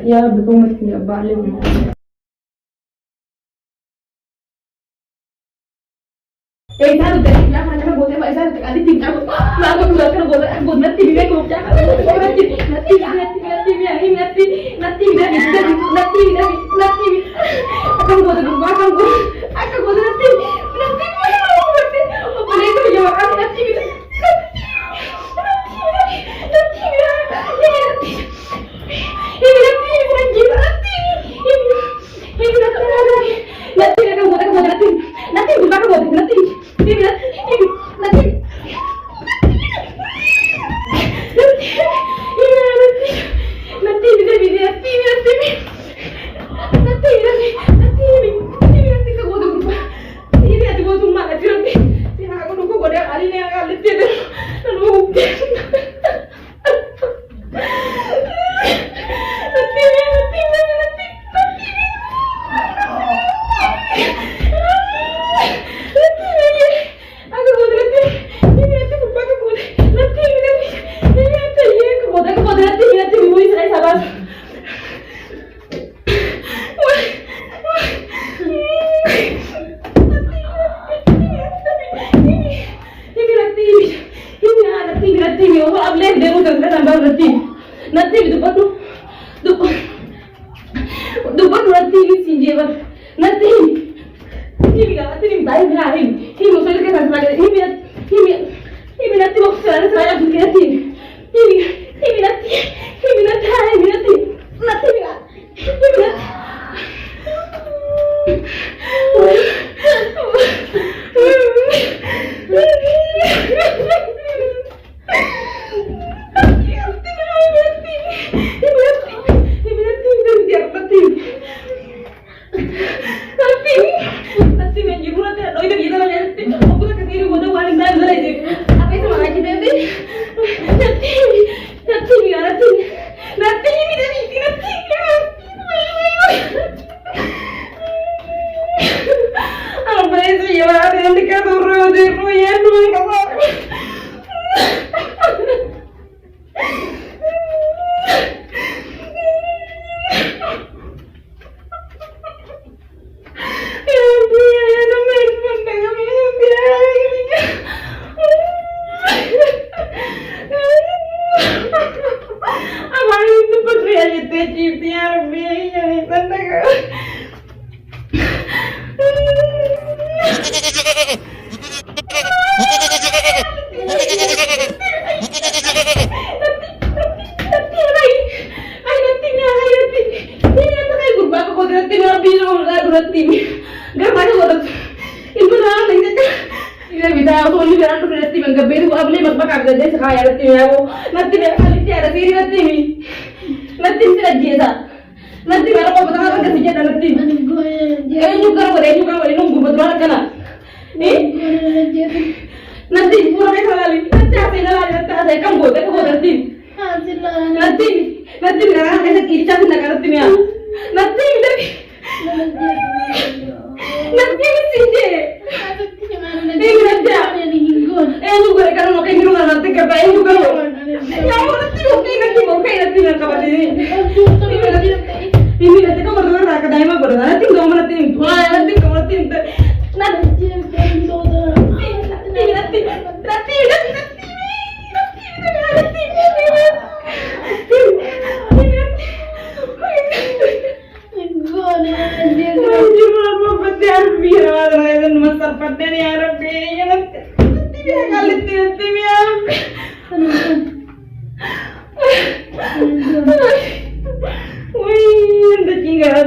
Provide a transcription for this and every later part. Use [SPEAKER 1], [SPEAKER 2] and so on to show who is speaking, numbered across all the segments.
[SPEAKER 1] Ya betul mesti balik. ऐसा तो देख ना खाना में बोलते हैं ऐसा तो आदि तीन चार ना को पूरा कर बोल बोल ना तीन में को क्या नती akan बोल नती अपने को ये आkan नती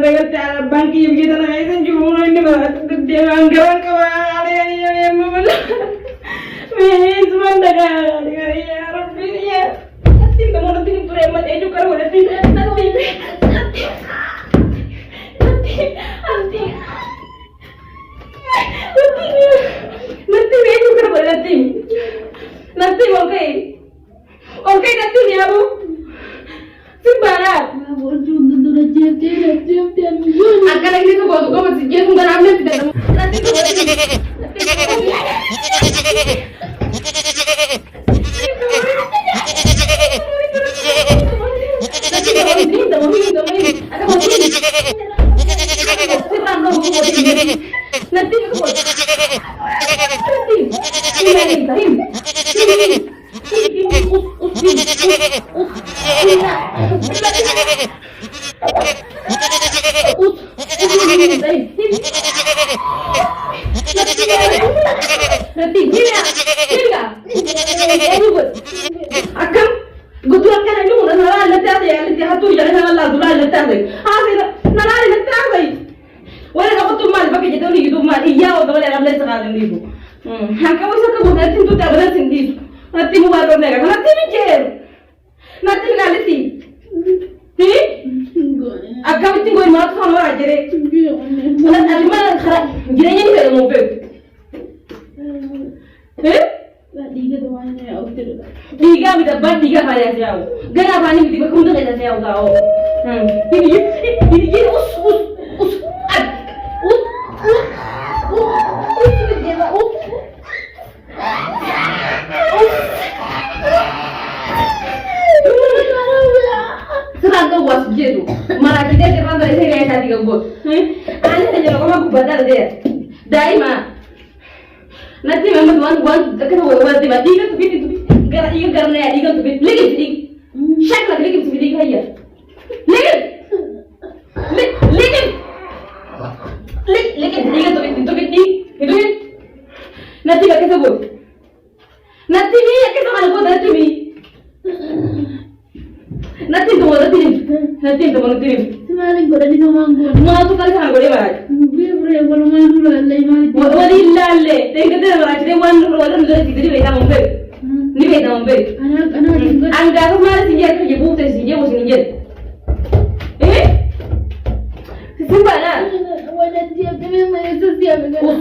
[SPEAKER 1] dengan cara bangki begitu nah itu cuma ini banget dia anggaran kemana yang membelah wis mandaka ya Rabbi ya nanti kamu nanti preman itu kalau nanti itu kalau nanti oke nanti nih abu sembarang akan lagi itu kau masih dia nggak ramai tidak nanti akan guduran kan itu udah nara letak ya letak hatu jadi sama lah guduran letak deh nara letak deh wala kamu tuh mal pakai jadi nih gitu mal iya atau wala ramai sekali nih bu kamu bisa kemudian itu tak benar sendiri nanti mau baru mereka nanti mikir nanti kali sih akan itu gue malah sama aja deh nanti ada mana sekarang jiranya nih kayak mobil tiga bisa ban tiga kali jauh gak apa nih tiba kamu tuh kayak jauh kau ini serangga was jeru malah kita serangga dari saya kayak tadi gabut aneh aja loh kamu badar deh daima nanti memang tuan kan buat tiba tiga tuh gitu gara iga karena ya iga tuh lagi sedih syak lagi sedih kayak lagi tiga tuh itu nanti gak kesebut nanti nih ya kita kalau buat nanti tuh mau tirim
[SPEAKER 2] Semaling ko dani sama anggur.
[SPEAKER 1] mau tuh kali sama gue bahas
[SPEAKER 2] Bre kalau malu dulu Allah imani.
[SPEAKER 1] wali lalle tengok dia malah jadi wan wala udah jadi beda mobil ni beda mobil
[SPEAKER 2] Anak tinggal.
[SPEAKER 1] anda tuh malah sih dia kerja bukti sih dia mesti ngejar Simbana
[SPEAKER 2] Wala dia kami mai sosial kan.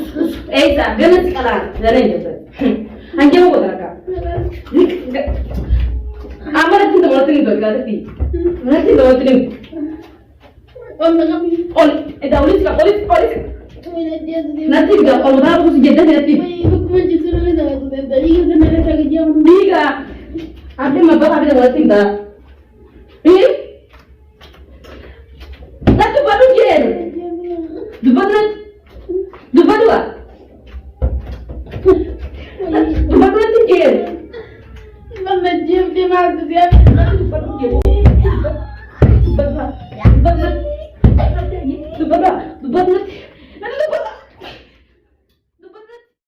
[SPEAKER 1] Esa gana sikala jalan itu anjir mau teraka amara tinta mau tinta gak ada nanti mau tinta itu ulis
[SPEAKER 2] Wala dia sendiri.
[SPEAKER 1] nanti juga kalau mau aku sejeda nanti
[SPEAKER 2] Hukum justru ada aku tadi kan ada lagi jam.
[SPEAKER 1] Diga ada mabak ada mau tinta nanti baru jer Dubat dua nanti jer
[SPEAKER 2] Mana jam dia masuk dia.
[SPEAKER 1] baru jer